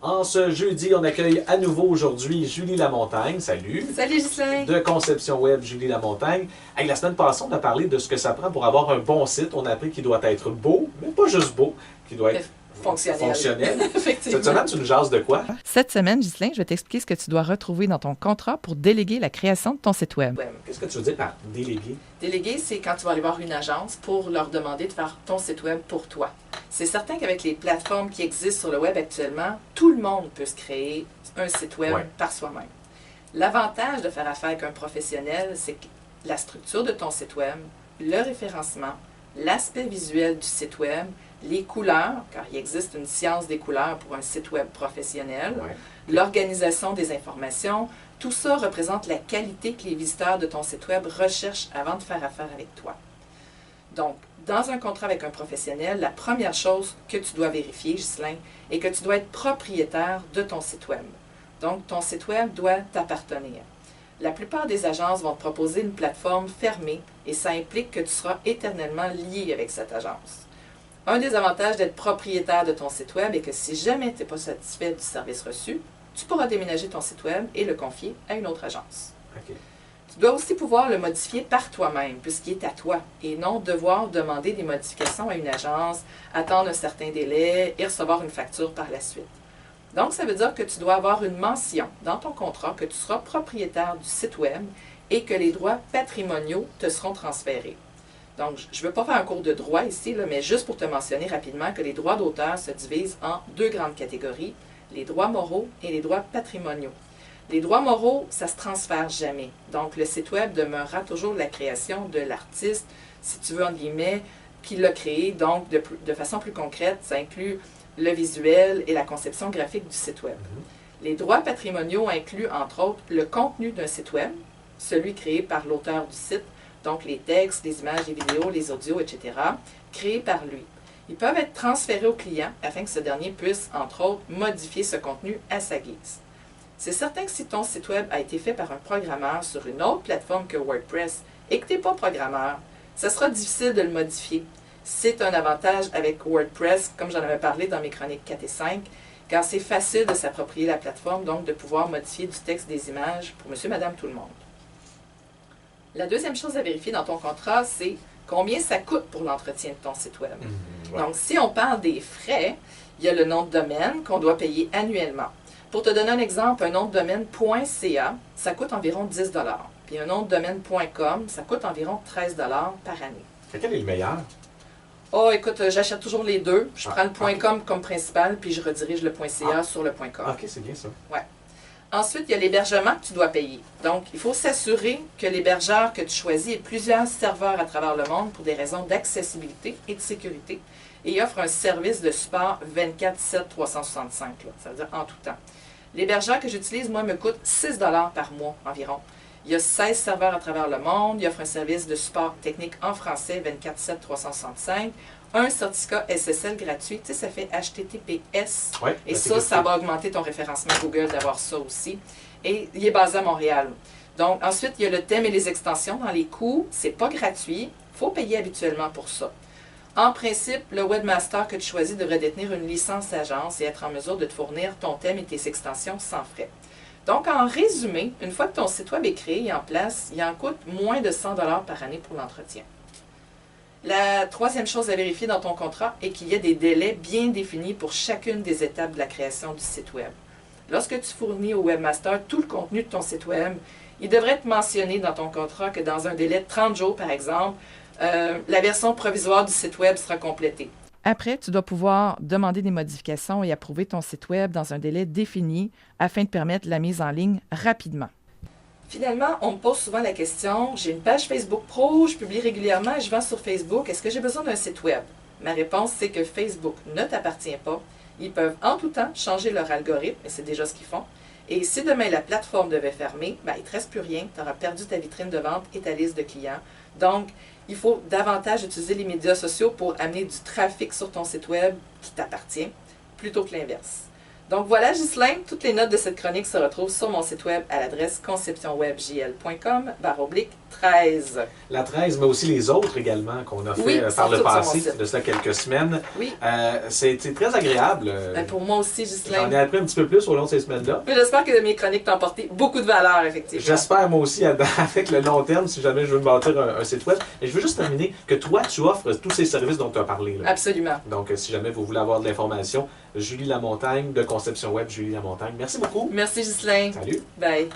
En ce jeudi, on accueille à nouveau aujourd'hui Julie Lamontagne. Salut! Salut Ghislain! De Conception Web, Julie Lamontagne. Hey, la semaine passée, on a parlé de ce que ça prend pour avoir un bon site. On a appris qu'il doit être beau, mais pas juste beau, qu'il doit être fonctionnel. Effectivement. Cette semaine, tu nous jases de quoi? Cette semaine, Ghislain, je vais t'expliquer ce que tu dois retrouver dans ton contrat pour déléguer la création de ton site Web. Qu'est-ce que tu veux dire par déléguer? Déléguer, c'est quand tu vas aller voir une agence pour leur demander de faire ton site Web pour toi. C'est certain qu'avec les plateformes qui existent sur le Web actuellement, tout le monde peut se créer un site Web par soi-même. L'avantage de faire affaire avec un professionnel, c'est que la structure de ton site Web, le référencement, l'aspect visuel du site Web, les couleurs, car il existe une science des couleurs pour un site Web professionnel, l'organisation des informations, tout ça représente la qualité que les visiteurs de ton site Web recherchent avant de faire affaire avec toi. Donc, dans un contrat avec un professionnel, la première chose que tu dois vérifier, Ghislain, est que tu dois être propriétaire de ton site Web. Donc, ton site Web doit t'appartenir. La plupart des agences vont te proposer une plateforme fermée et ça implique que tu seras éternellement lié avec cette agence. Un des avantages d'être propriétaire de ton site Web est que si jamais tu n'es pas satisfait du service reçu, tu pourras déménager ton site Web et le confier à une autre agence. Okay. Tu dois aussi pouvoir le modifier par toi-même, puisqu'il est à toi, et non devoir demander des modifications à une agence, attendre un certain délai et recevoir une facture par la suite. Donc, ça veut dire que tu dois avoir une mention dans ton contrat que tu seras propriétaire du site Web et que les droits patrimoniaux te seront transférés. Donc, je ne veux pas faire un cours de droit ici, mais juste pour te mentionner rapidement que les droits d'auteur se divisent en deux grandes catégories, les droits moraux et les droits patrimoniaux. Les droits moraux, ça ne se transfère jamais. Donc, le site Web demeurera toujours la création de l'artiste, si tu veux, en guillemets, qui l'a créé. Donc, de façon plus concrète, ça inclut le visuel et la conception graphique du site Web. Les droits patrimoniaux incluent, entre autres, le contenu d'un site Web, celui créé par l'auteur du site, donc les textes, les images, les vidéos, les audios, etc., créés par lui. Ils peuvent être transférés au client afin que ce dernier puisse, entre autres, modifier ce contenu à sa guise. C'est certain que si ton site Web a été fait par un programmeur sur une autre plateforme que WordPress et que tu n'es pas programmeur, ce sera difficile de le modifier. C'est un avantage avec WordPress, comme j'en avais parlé dans mes chroniques 4 et 5, car c'est facile de s'approprier la plateforme, donc de pouvoir modifier du texte, des images pour monsieur, madame, tout le monde. La deuxième chose à vérifier dans ton contrat, c'est combien ça coûte pour l'entretien de ton site Web. Donc, si on parle des frais, il y a le nom de domaine qu'on doit payer annuellement. Pour te donner un exemple, un nom de domaine .ca, ça coûte environ 10 $. Puis un nom de domaine .com, ça coûte environ 13 $ par année. Quel est le meilleur? Oh, écoute, j'achète toujours les deux. Je prends le .com comme principal, puis je redirige le .ca sur le .com. OK, c'est bien ça. Ouais. Ensuite, il y a l'hébergement que tu dois payer. Donc, il faut s'assurer que l'hébergeur que tu choisis ait plusieurs serveurs à travers le monde pour des raisons d'accessibilité et de sécurité. Et il offre un service de support 24/7/365, ça veut dire en tout temps. L'hébergeur que j'utilise, moi, me coûte 6 $ par mois environ. Il y a 16 serveurs à travers le monde. Il offre un service de support technique en français 24/7/365. Un certificat SSL gratuit, tu sais, ça fait HTTPS. Et ça va augmenter ton référencement Google d'avoir ça aussi. Et il est basé à Montréal. Donc, ensuite, il y a le thème et les extensions. Dans les coûts, c'est pas gratuit. Il faut payer habituellement pour ça. En principe, le webmaster que tu choisis devrait détenir une licence agence et être en mesure de te fournir ton thème et tes extensions sans frais. Donc, en résumé, une fois que ton site Web est créé et en place, il en coûte moins de 100 $ par année pour l'entretien. La troisième chose à vérifier dans ton contrat est qu'il y ait des délais bien définis pour chacune des étapes de la création du site Web. Lorsque tu fournis au webmaster tout le contenu de ton site Web, il devrait être mentionné dans ton contrat que dans un délai de 30 jours, par exemple, la version provisoire du site Web sera complétée. Après, tu dois pouvoir demander des modifications et approuver ton site Web dans un délai défini afin de permettre la mise en ligne rapidement. Finalement, on me pose souvent la question, j'ai une page Facebook Pro, je publie régulièrement et je vends sur Facebook, est-ce que j'ai besoin d'un site Web? Ma réponse, c'est que Facebook ne t'appartient pas. Ils peuvent en tout temps changer leur algorithme, et c'est déjà ce qu'ils font. Et si demain la plateforme devait fermer, il ne te reste plus rien, tu auras perdu ta vitrine de vente et ta liste de clients. Donc, il faut davantage utiliser les médias sociaux pour amener du trafic sur ton site Web qui t'appartient, plutôt que l'inverse. Donc voilà, Ghislain, toutes les notes de cette chronique se retrouvent sur mon site web à l'adresse conceptionwebjl.com/13. La 13, mais aussi les autres également qu'on a fait par le passé, de ça quelques semaines. Oui. C'était très agréable. Pour moi aussi, Ghislain. J'en ai appris un petit peu plus au long de ces semaines-là. J'espère que mes chroniques t'ont apporté beaucoup de valeur, effectivement. J'espère moi aussi, avec le long terme, si jamais je veux me bâtir un site web. Et je veux juste terminer que toi, tu offres tous ces services dont tu as parlé. Là. Absolument. Donc, si jamais vous voulez avoir de l'information, Julie Lamontagne de Conception Web, Julie Lamontagne. Merci beaucoup. Merci, Ghislain. Salut. Bye.